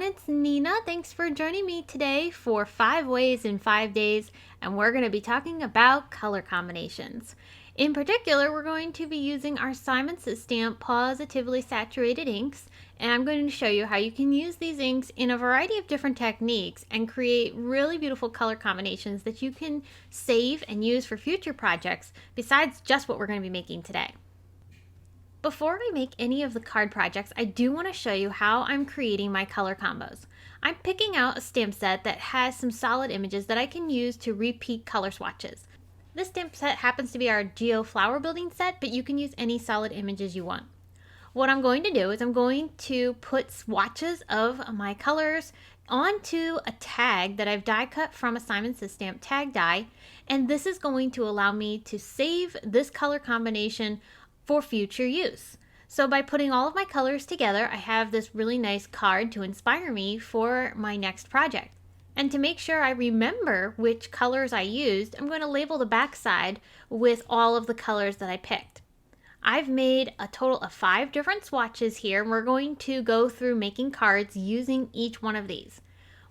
it's Nina. Thanks for joining me today for 5 ways in 5 days, and we're going to be talking about color combinations. In particular, we're going to be using our Simon Says Stamp Positively Saturated inks, and I'm going to show you how you can use these inks in a variety of different techniques and create really beautiful color combinations that you can save and use for future projects besides just what we're going to be making today. Before we make any of the card projects, I do want to show you how I'm creating my color combos. I'm picking out a stamp set that has some solid images that I can use to repeat color swatches. This stamp set happens to be our Geo flower building set, but you can use any solid images you want. What I'm going to do is I'm going to put swatches of my colors onto a tag that I've die cut from a Simon Says Stamp tag die, and this is going to allow me to save this color combination for future use. So by putting all of my colors together, I have this really nice card to inspire me for my next project. And to make sure I remember which colors I used, I'm going to label the back side with all of the colors that I picked. I've made a total of 5 different swatches here, and we're going to go through making cards using each one of these.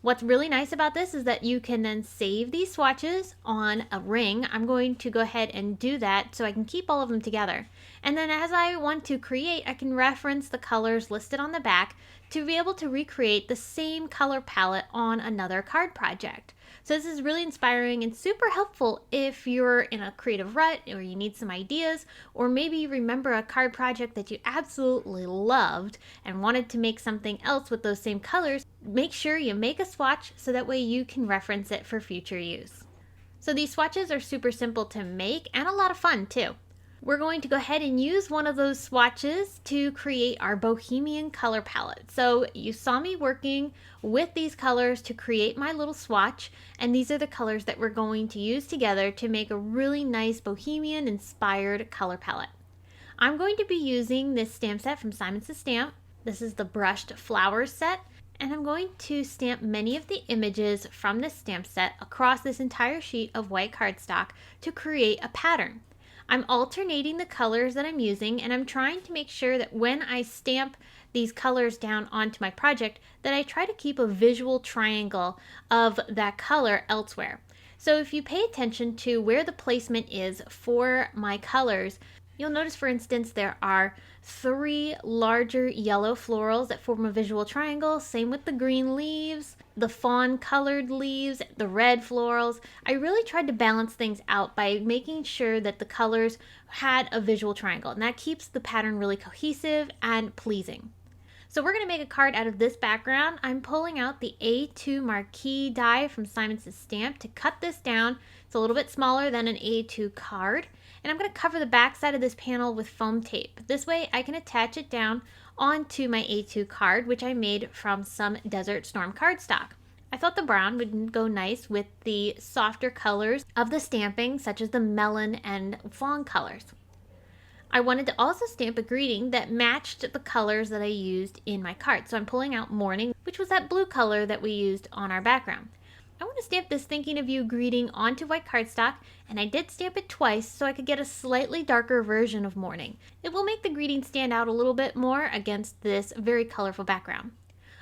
What's really nice about this is that you can then save these swatches on a ring. I'm going to go ahead and do that so I can keep all of them together. And then as I want to create, I can reference the colors listed on the back to be able to recreate the same color palette on another card project. So this is really inspiring and super helpful if you're in a creative rut or you need some ideas, or maybe you remember a card project that you absolutely loved and wanted to make something else with those same colors. Make sure you make a swatch so that way you can reference it for future use. So these swatches are super simple to make and a lot of fun too. We're going to go ahead and use one of those swatches to create our Bohemian color palette. So you saw me working with these colors to create my little swatch, and these are the colors that we're going to use together to make a really nice Bohemian inspired color palette. I'm going to be using this stamp set from Simon Says Stamp. This is the brushed flowers set, and I'm going to stamp many of the images from this stamp set across this entire sheet of white cardstock to create a pattern. I'm alternating the colors that I'm using, and I'm trying to make sure that when I stamp these colors down onto my project that I try to keep a visual triangle of that color elsewhere. So if you pay attention to where the placement is for my colors, you'll notice, for instance, there are 3 larger yellow florals that form a visual triangle. Same with the green leaves, the fawn colored leaves, the red florals. I really tried to balance things out by making sure that the colors had a visual triangle, and that keeps the pattern really cohesive and pleasing. So we're going to make a card out of this background. I'm pulling out the A2 MARQUEE die from Simon Says Stamp to cut this down. It's a little bit smaller than an A2 card. And I'm going to cover the back side of this panel with foam tape. This way I can attach it down onto my A2 card, which I made from some Desert Storm cardstock. I thought the brown would go nice with the softer colors of the stamping, such as the melon and fawn colors. I wanted to also stamp a greeting that matched the colors that I used in my card. So I'm pulling out Morning, which was that blue color that we used on our background. I want to stamp this Thinking of You greeting onto white cardstock, and I did stamp it twice so I could get a slightly darker version of Morning. It will make the greeting stand out a little bit more against this very colorful background.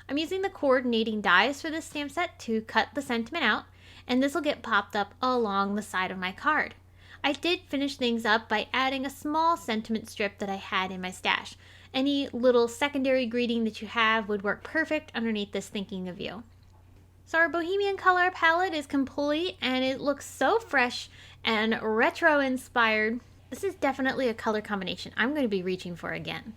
I'm using the coordinating dies for this stamp set to cut the sentiment out, and this will get popped up along the side of my card. I did finish things up by adding a small sentiment strip that I had in my stash. Any little secondary greeting that you have would work perfect underneath this Thinking of You. So our Bohemian color palette is complete, and it looks so fresh and retro inspired. This is definitely a color combination I'm going to be reaching for again.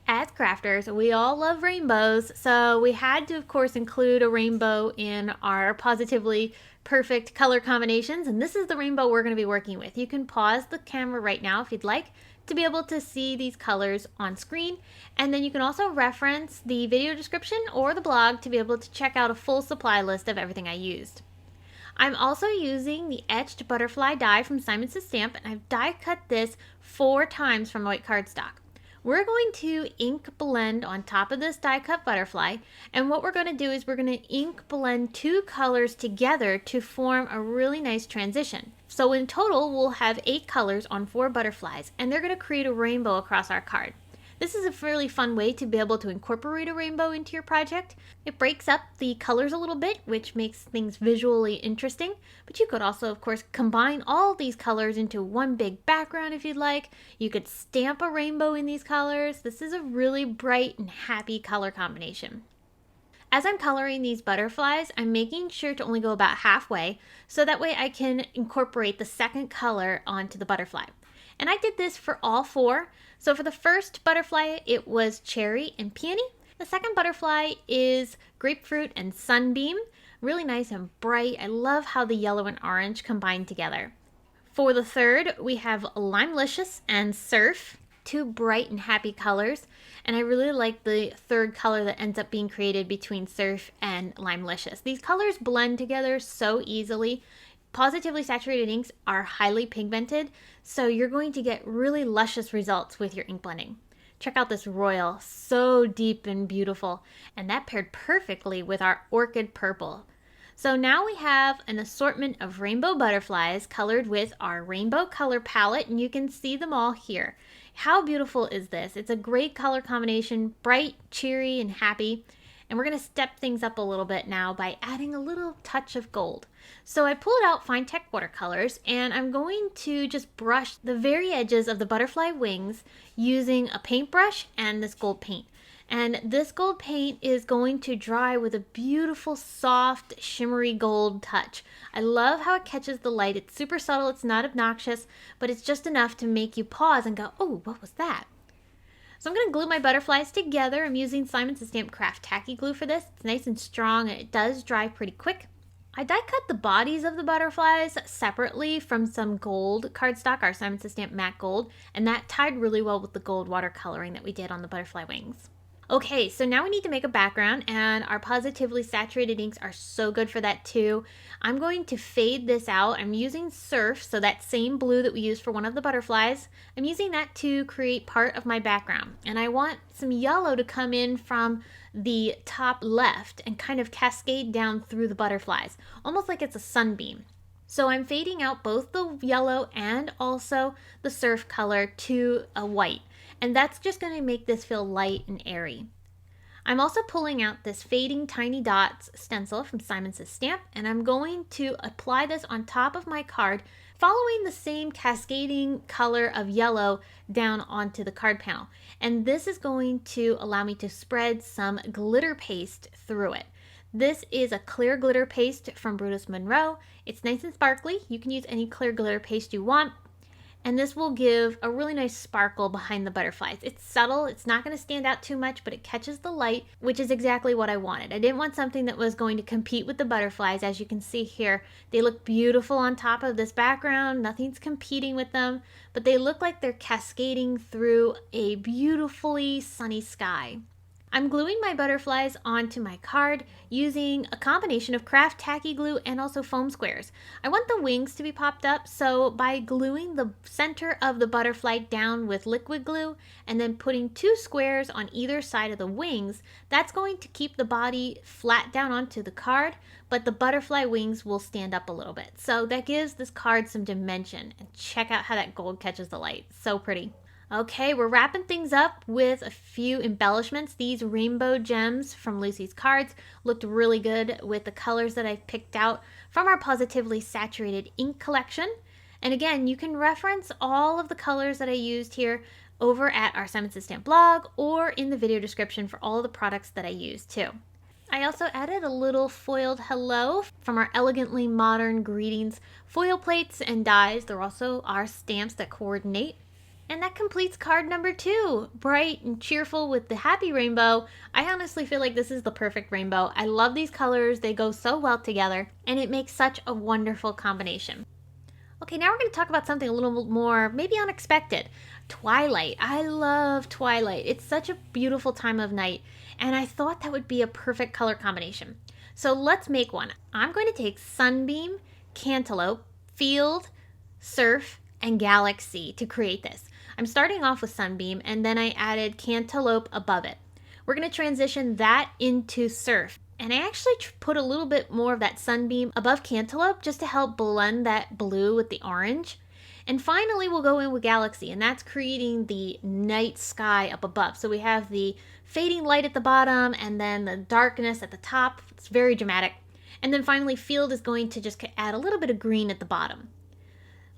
As crafters, we all love rainbows, so we had to, of course, include a rainbow in our positively perfect color combinations, and this is the rainbow we're going to be working with. You can pause the camera right now if you'd like to be able to see these colors on screen, and then you can also reference the video description or the blog to be able to check out a full supply list of everything I used. I'm also using the etched butterfly die from Simon Says Stamp, and I've die cut this 4 times from white cardstock. We're going to ink blend on top of this die cut butterfly, and what we're going to do is we're going to ink blend 2 colors together to form a really nice transition. So in total we'll have 8 colors on 4 butterflies, and they're going to create a rainbow across our card. This is a really fun way to be able to incorporate a rainbow into your project. It breaks up the colors a little bit, which makes things visually interesting, but you could also, of course, combine all these colors into one big background if you'd like. You could stamp a rainbow in these colors. This is a really bright and happy color combination. As I'm coloring these butterflies, I'm making sure to only go about halfway, so that way I can incorporate the second color onto the butterfly. And I did this for all four. So for the first butterfly, it was cherry and peony. The second butterfly is grapefruit and sunbeam. Really nice and bright. I love how the yellow and orange combine together. For the third, we have limelicious and surf. Two bright and happy colors, and I really like the third color that ends up being created between surf and limelicious. These colors blend together so easily. Positively saturated inks are highly pigmented, so you're going to get really luscious results with your ink blending. Check out this royal, so deep and beautiful, and that paired perfectly with our orchid purple. So now we have an assortment of rainbow butterflies colored with our rainbow color palette, and you can see them all here. How beautiful is this? It's a great color combination, bright, cheery, and happy. And we're going to step things up a little bit now by adding a little touch of gold. So I pulled out Fine Tech watercolors, and I'm going to just brush the very edges of the butterfly wings using a paintbrush and this gold paint. And this gold paint is going to dry with a beautiful, soft, shimmery gold touch. I love how it catches the light. It's super subtle, it's not obnoxious, but it's just enough to make you pause and go, oh, what was that? So I'm going to glue my butterflies together. I'm using Simon Says Stamp Craft Tacky Glue for this. It's nice and strong, and it does dry pretty quick. I die cut the bodies of the butterflies separately from some gold cardstock, our Simon Says Stamp Matte Gold, and that tied really well with the gold watercoloring that we did on the butterfly wings. Okay, so now we need to make a background, and our positively saturated inks are so good for that too. I'm going to fade this out. I'm using Surf, so that same blue that we used for one of the butterflies. I'm using that to create part of my background, and I want some yellow to come in from the top left and kind of cascade down through the butterflies, almost like it's a sunbeam. So I'm fading out both the yellow and also the surf color to a white. And that's just going to make this feel light and airy. I'm also pulling out this Fading Tiny Dots stencil from Simon Says Stamp, and I'm going to apply this on top of my card, following the same cascading color of yellow down onto the card panel. And this is going to allow me to spread some glitter paste through it. This is a clear glitter paste from Brutus Monroe. It's nice and sparkly. You can use any clear glitter paste you want. And this will give a really nice sparkle behind the butterflies. It's subtle, it's not going to stand out too much, but it catches the light, which is exactly what I wanted. I didn't want something that was going to compete with the butterflies. As you can see here, they look beautiful on top of this background. Nothing's competing with them, but they look like they're cascading through a beautifully sunny sky. I'm gluing my butterflies onto my card using a combination of craft tacky glue and also foam squares. I want the wings to be popped up, so by gluing the center of the butterfly down with liquid glue and then putting 2 squares on either side of the wings, that's going to keep the body flat down onto the card, but the butterfly wings will stand up a little bit. So that gives this card some dimension, and check out how that gold catches the light. So pretty. Okay, we're wrapping things up with a few embellishments. These rainbow gems from Lucy's cards looked really good with the colors that I've picked out from our Positively Saturated ink collection. And again, you can reference all of the colors that I used here over at our Simon Says Stamp blog or in the video description for all of the products that I used too. I also added a little foiled hello from our Elegantly Modern Greetings foil plates and dies. There also are stamps that coordinate. And that completes card number 2. Bright and cheerful with the happy rainbow. I honestly feel like this is the perfect rainbow. I love these colors. They go so well together, and it makes such a wonderful combination. Okay, now we're going to talk about something a little more maybe unexpected. Twilight. I love Twilight. It's such a beautiful time of night, and I thought that would be a perfect color combination. So let's make one. I'm going to take Sunbeam, Cantaloupe, Field, Surf, and Galaxy to create this. I'm starting off with Sunbeam, and then I added Cantaloupe above it. We're going to transition that into Surf. And I actually put a little bit more of that Sunbeam above Cantaloupe just to help blend that blue with the orange. And finally, we'll go in with Galaxy, and that's creating the night sky up above. So we have the fading light at the bottom and then the darkness at the top. It's very dramatic. And then finally, Field is going to just add a little bit of green at the bottom.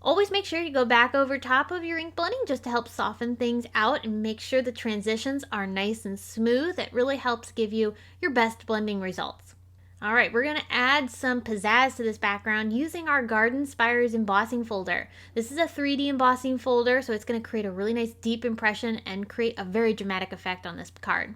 Always make sure you go back over top of your ink blending just to help soften things out and make sure the transitions are nice and smooth. It really helps give you your best blending results. All right, we're going to add some pizzazz to this background using our Garden Spires embossing folder. This is a 3D embossing folder, so it's going to create a really nice deep impression and create a very dramatic effect on this card.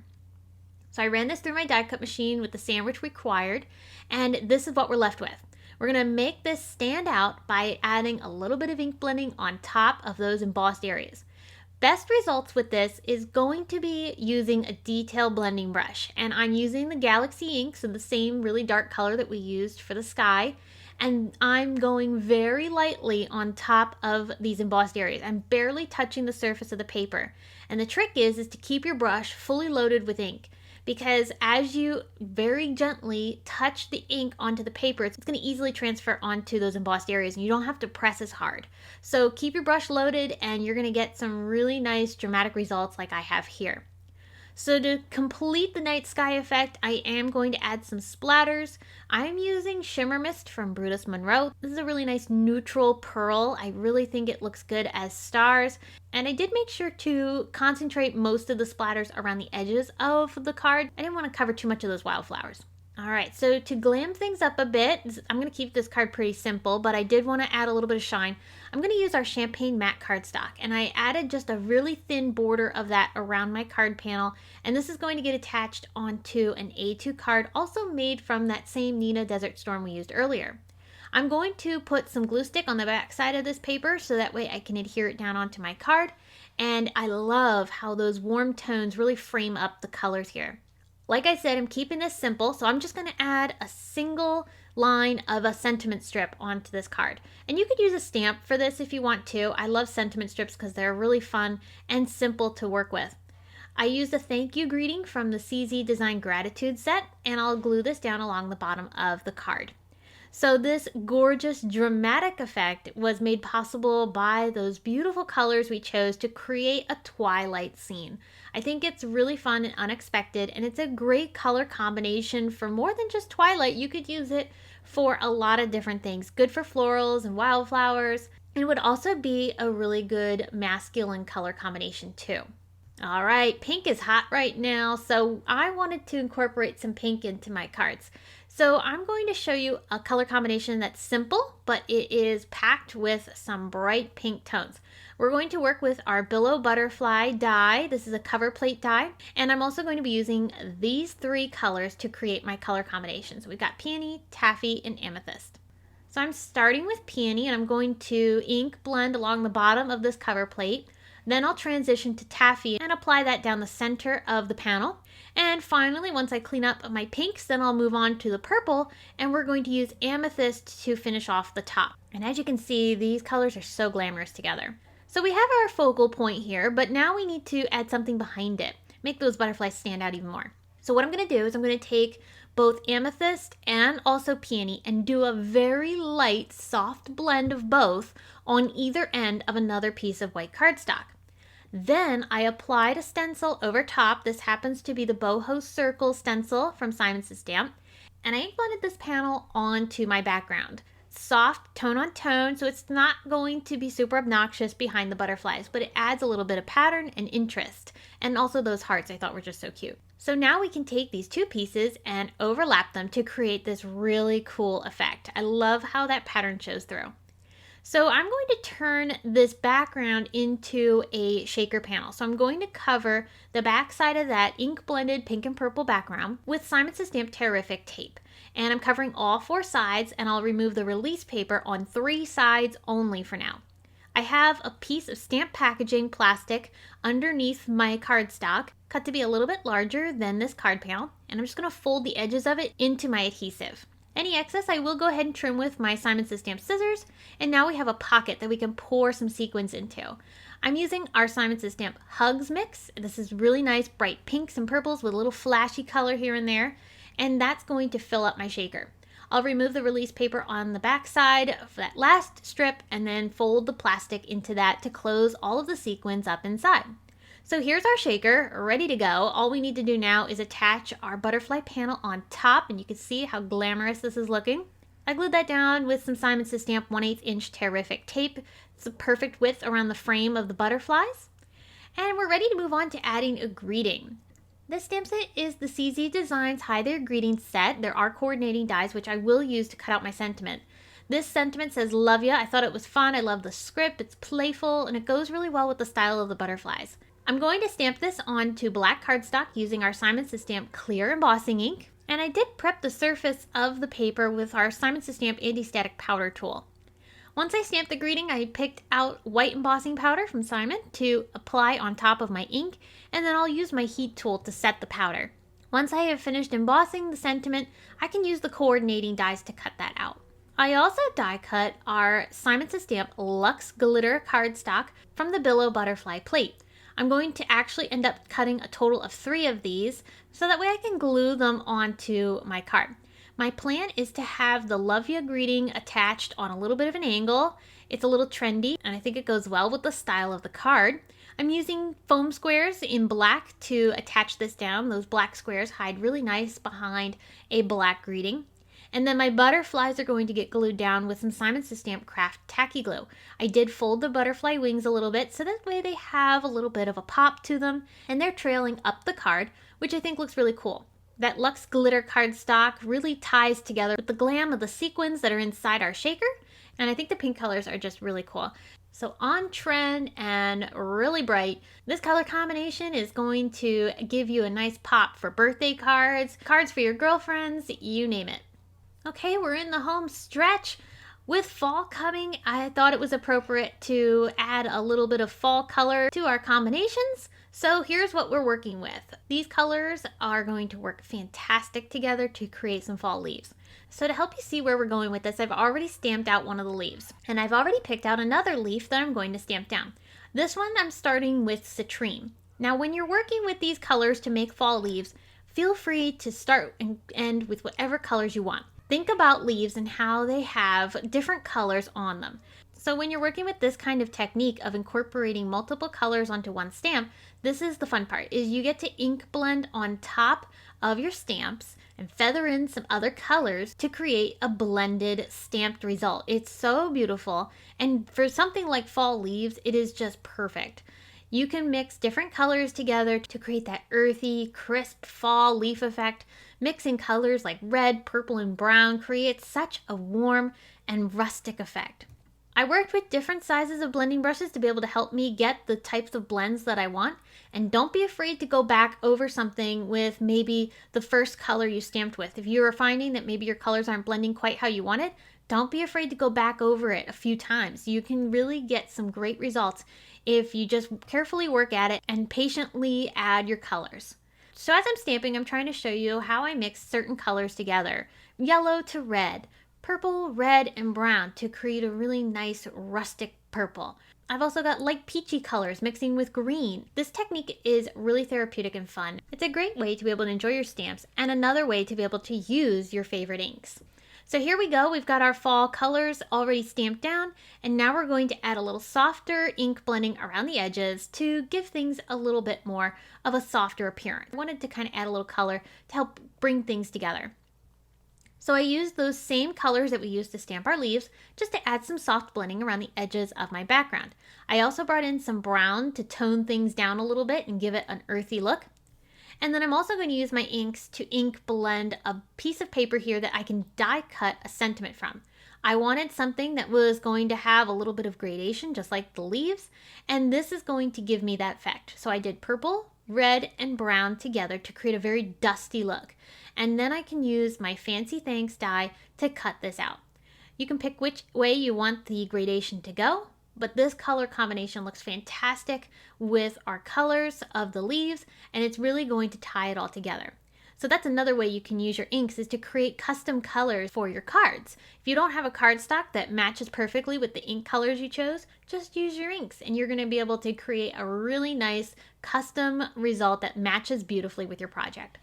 So I ran this through my die cut machine with the sandwich required, and this is what we're left with. We're going to make this stand out by adding a little bit of ink blending on top of those embossed areas. Best results with this is going to be using a detail blending brush, and I'm using the Galaxy ink, so the same really dark color that we used for the sky, and I'm going very lightly on top of these embossed areas. I'm barely touching the surface of the paper, and the trick is to keep your brush fully loaded with ink, because as you very gently touch the ink onto the paper, it's going to easily transfer onto those embossed areas and you don't have to press as hard. So keep your brush loaded and you're going to get some really nice dramatic results like I have here. So to complete the night sky effect, I am going to add some splatters. I'm using Shimmer Mist from Brutus Monroe. This is a really nice neutral pearl. I really think it looks good as stars. And I did make sure to concentrate most of the splatters around the edges of the card. I didn't want to cover too much of those wildflowers. All right, so to glam things up a bit, I'm going to keep this card pretty simple, but I did want to add a little bit of shine. I'm going to use our Champagne Matte cardstock, and I added just a really thin border of that around my card panel, and this is going to get attached onto an A2 card, also made from that same Nina Desert Storm we used earlier. I'm going to put some glue stick on the back side of this paper so that way I can adhere it down onto my card, and I love how those warm tones really frame up the colors here. Like I said, I'm keeping this simple, so I'm just going to add a single line of a sentiment strip onto this card. And you could use a stamp for this if you want to. I love sentiment strips because they're really fun and simple to work with. I used a thank you greeting from the CZ Design Gratitude set, and I'll glue this down along the bottom of the card. So this gorgeous dramatic effect was made possible by those beautiful colors we chose to create a Twilight scene. I think it's really fun and unexpected, and it's a great color combination for more than just Twilight. You could use it for a lot of different things. Good for florals and wildflowers. It would also be a really good masculine color combination too. All right, pink is hot right now, so I wanted to incorporate some pink into my cards. So I'm going to show you a color combination that's simple, but it is packed with some bright pink tones. We're going to work with our Billow Butterfly die. This is a cover plate die, and I'm also going to be using these three colors to create my color combinations. We've got Peony, Taffy, and Amethyst. So I'm starting with Peony, and I'm going to ink blend along the bottom of this cover plate. Then I'll transition to Taffy and apply that down the center of the panel. And finally, once I clean up my pinks, then I'll move on to the purple, and we're going to use Amethyst to finish off the top. And as you can see, these colors are so glamorous together. So we have our focal point here, but now we need to add something behind it, make those butterflies stand out even more. So what I'm going to do is I'm going to take both Amethyst and also Peony and do a very light, soft blend of both on either end of another piece of white cardstock. Then I applied a stencil over top. This happens to be the BOHO Circle stencil from Simon Says Stamp. And I ink blended this panel onto my background. Soft, tone on tone, so it's not going to be super obnoxious behind the butterflies, but it adds a little bit of pattern and interest. And also those hearts I thought were just so cute. So now we can take these two pieces and overlap them to create this really cool effect. I love how that pattern shows through. So I'm going to turn this background into a shaker panel. So I'm going to cover the back side of that ink blended pink and purple background with Simon Says Stamp Terrific tape. And I'm covering all four sides, and I'll remove the release paper on 3 sides only for now. I have a piece of stamp packaging plastic underneath my cardstock, cut to be a little bit larger than this card panel, and I'm just going to fold the edges of it into my adhesive. Any excess I will go ahead and trim with my Simon Says Stamp scissors, and now we have a pocket that we can pour some sequins into. I'm using our Simon Says Stamp Hugs mix. This is really nice, bright pinks and purples with a little flashy color here and there, and that's going to fill up my shaker. I'll remove the release paper on the back side of that last strip and then fold the plastic into that to close all of the sequins up inside. So here's our shaker ready to go. All we need to do now is attach our butterfly panel on top, and you can see how glamorous this is looking. I glued that down with some Simon Says Stamp 1/8 inch Terrific tape. It's the perfect width around the frame of the butterflies. And we're ready to move on to adding a greeting. This stamp set is the CZ Designs Hi There Greeting Set. There are coordinating dies, which I will use to cut out my sentiment. This sentiment says, "Love ya." I thought it was fun. I love the script. It's playful, and it goes really well with the style of the butterflies. I'm going to stamp this onto black cardstock using our Simon Says Stamp clear embossing ink. And I did prep the surface of the paper with our Simon Says Stamp anti-static powder tool. Once I stamped the greeting, I picked out white embossing powder from Simon to apply on top of my ink, and then I'll use my heat tool to set the powder. Once I have finished embossing the sentiment, I can use the coordinating dies to cut that out. I also die cut our Simon Says Stamp Luxe Glitter cardstock from the Billow butterfly plate. I'm going to actually end up cutting a total of 3 of these so that way I can glue them onto my card. My plan is to have the Love Ya greeting attached on a little bit of an angle. It's a little trendy, and I think it goes well with the style of the card. I'm using foam squares in black to attach this down. Those black squares hide really nice behind a black greeting. And then my butterflies are going to get glued down with some Simon Says Stamp Craft Tacky Glue. I did fold the butterfly wings a little bit so that way they have a little bit of a pop to them, and they're trailing up the card, which I think looks really cool. That Luxe Glitter cardstock really ties together with the glam of the sequins that are inside our shaker, and I think the pink colors are just really cool. So on trend and really bright, this color combination is going to give you a nice pop for birthday cards, cards for your girlfriends, you name it. Okay, we're in the home stretch. With fall coming, I thought it was appropriate to add a little bit of fall color to our combinations. So here's what we're working with. These colors are going to work fantastic together to create some fall leaves. So to help you see where we're going with this, I've already stamped out one of the leaves. And I've already picked out another leaf that I'm going to stamp down. This one I'm starting with citrine. Now when you're working with these colors to make fall leaves, feel free to start and end with whatever colors you want. Think about leaves and how they have different colors on them. So when you're working with this kind of technique of incorporating multiple colors onto one stamp, this is the fun part, is you get to ink blend on top of your stamps and feather in some other colors to create a blended stamped result. It's so beautiful, and for something like fall leaves, it is just perfect. You can mix different colors together to create that earthy, crisp fall leaf effect. Mixing colors like red, purple, and brown creates such a warm and rustic effect. I worked with different sizes of blending brushes to be able to help me get the types of blends that I want. And don't be afraid to go back over something with maybe the first color you stamped with. If you are finding that maybe your colors aren't blending quite how you want it, don't be afraid to go back over it a few times. You can really get some great results if you just carefully work at it and patiently add your colors. So as I'm stamping, I'm trying to show you how I mix certain colors together. Yellow to red, purple, red, and brown to create a really nice rustic purple. I've also got light peachy colors mixing with green. This technique is really therapeutic and fun. It's a great way to be able to enjoy your stamps and another way to be able to use your favorite inks. So here we go, we've got our fall colors already stamped down, and now we're going to add a little softer ink blending around the edges to give things a little bit more of a softer appearance. I wanted to kind of add a little color to help bring things together. So I used those same colors that we used to stamp our leaves just to add some soft blending around the edges of my background. I also brought in some brown to tone things down a little bit and give it an earthy look. And then I'm also going to use my inks to ink blend a piece of paper here that I can die cut a sentiment from. I wanted something that was going to have a little bit of gradation, just like the leaves, and this is going to give me that effect. So I did purple, red, and brown together to create a very dusty look. And then I can use my Fancy Thanks die to cut this out. You can pick which way you want the gradation to go, but this color combination looks fantastic with our colors of the leaves, and it's really going to tie it all together. So that's another way you can use your inks, is to create custom colors for your cards. If you don't have a cardstock that matches perfectly with the ink colors you chose, just use your inks and you're going to be able to create a really nice custom result that matches beautifully with your project.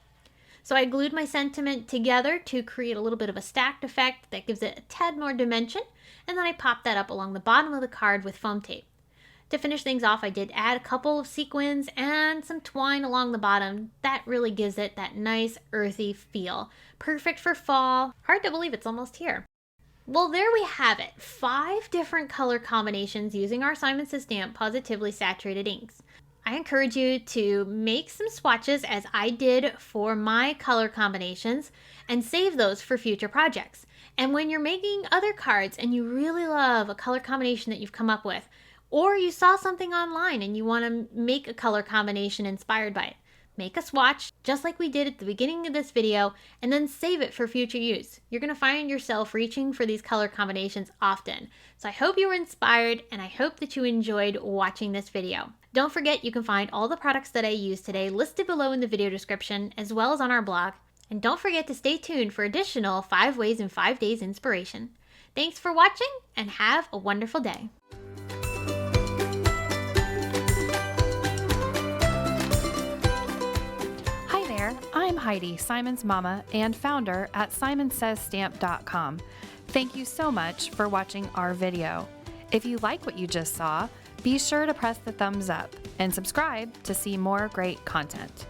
So I glued my sentiment together to create a little bit of a stacked effect that gives it a tad more dimension, and then I popped that up along the bottom of the card with foam tape. To finish things off, I did add a couple of sequins and some twine along the bottom. That really gives it that nice earthy feel. Perfect for fall. Hard to believe it's almost here. Well, there we have it. 5 different color combinations using our Simon Says Stamp Pawsitively Saturated inks. I encourage you to make some swatches as I did for my color combinations and save those for future projects. And when you're making other cards and you really love a color combination that you've come up with, or you saw something online and you want to make a color combination inspired by it, make a swatch just like we did at the beginning of this video and then save it for future use. You're going to find yourself reaching for these color combinations often. So I hope you were inspired and I hope that you enjoyed watching this video. Don't forget you can find all the products that I used today listed below in the video description as well as on our blog. And don't forget to stay tuned for additional 5 ways in 5 days inspiration. Thanks for watching and have a wonderful day. I'm Heidi, Simon's mama and founder at simonsaysstamp.com. Thank you so much for watching our video. If you like what you just saw, be sure to press the thumbs up and subscribe to see more great content.